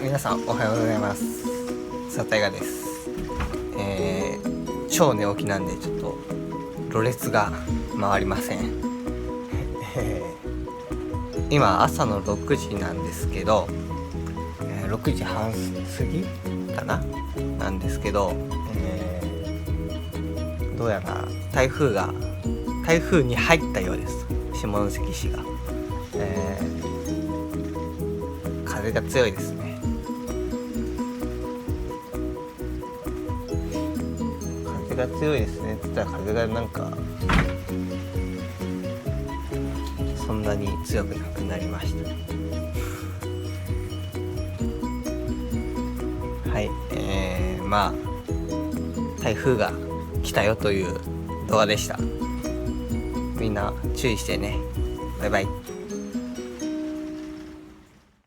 皆さんおはようございます。佐田がです。超寝起きなんでちょっとろれつが回りません。今朝の6時なんですけど、6時半過ぎかななんですけど、どうやら台風に入ったようです。下関市が、風が強いですね。風が強いですねって言ったら風がなんかそんなに強くなくなりました。はい、まあ台風が来たよという動画でした。みんな注意してね。バイバイ。